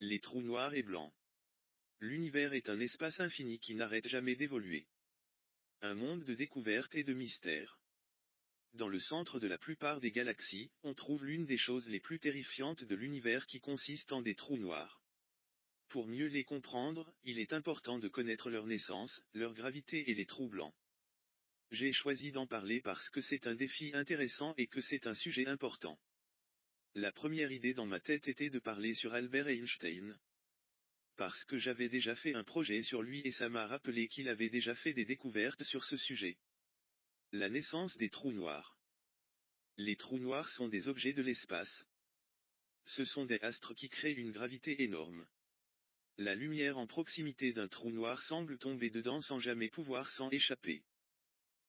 Les trous noirs et blancs. L'univers est un espace infini qui n'arrête jamais d'évoluer. Un monde de découvertes et de mystères. Dans le centre de la plupart des galaxies, on trouve l'une des choses les plus terrifiantes de l'univers qui consiste en des trous noirs. Pour mieux les comprendre, il est important de connaître leur naissance, leur gravité et les trous blancs. J'ai choisi d'en parler parce que c'est un défi intéressant et que c'est un sujet important. La première idée dans ma tête était de parler sur Albert Einstein. Parce que j'avais déjà fait un projet sur lui et ça m'a rappelé qu'il avait déjà fait des découvertes sur ce sujet. La naissance des trous noirs. Les trous noirs sont des objets de l'espace. Ce sont des astres qui créent une gravité énorme. La lumière en proximité d'un trou noir semble tomber dedans sans jamais pouvoir s'en échapper.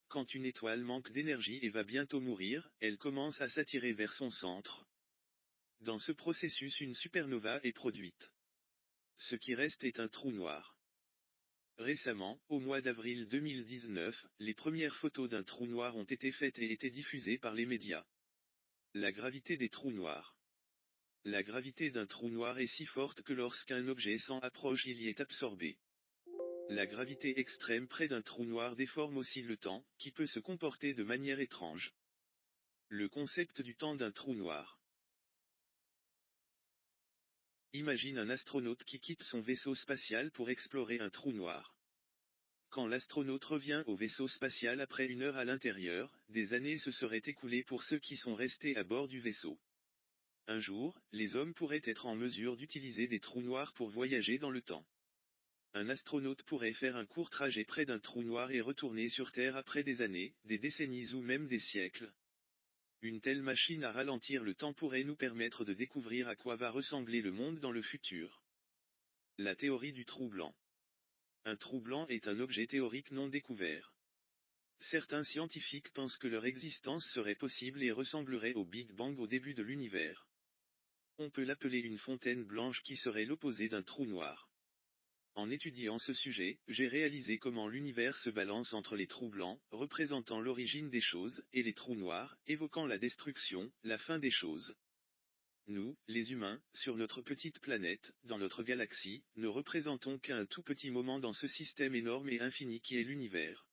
Quand une étoile manque d'énergie et va bientôt mourir, elle commence à s'attirer vers son centre. Dans ce processus, une supernova est produite. Ce qui reste est un trou noir. Récemment, au mois d'avril 2019, les premières photos d'un trou noir ont été faites et été diffusées par les médias. La gravité des trous noirs. La gravité d'un trou noir est si forte que lorsqu'un objet s'en approche, il y est absorbé. La gravité extrême près d'un trou noir déforme aussi le temps, qui peut se comporter de manière étrange. Le concept du temps d'un trou noir. Imagine un astronaute qui quitte son vaisseau spatial pour explorer un trou noir. Quand l'astronaute revient au vaisseau spatial après 1 heure à l'intérieur, des années se seraient écoulées pour ceux qui sont restés à bord du vaisseau. Un jour, les hommes pourraient être en mesure d'utiliser des trous noirs pour voyager dans le temps. Un astronaute pourrait faire un court trajet près d'un trou noir et retourner sur Terre après des années, des décennies ou même des siècles. Une telle machine à ralentir le temps pourrait nous permettre de découvrir à quoi va ressembler le monde dans le futur. La théorie du trou blanc. Un trou blanc est un objet théorique non découvert. Certains scientifiques pensent que leur existence serait possible et ressemblerait au Big Bang au début de l'univers. On peut l'appeler une fontaine blanche qui serait l'opposé d'un trou noir. En étudiant ce sujet, j'ai réalisé comment l'univers se balance entre les trous blancs, représentant l'origine des choses, et les trous noirs, évoquant la destruction, la fin des choses. Nous, les humains, sur notre petite planète, dans notre galaxie, ne représentons qu'un tout petit moment dans ce système énorme et infini qui est l'univers.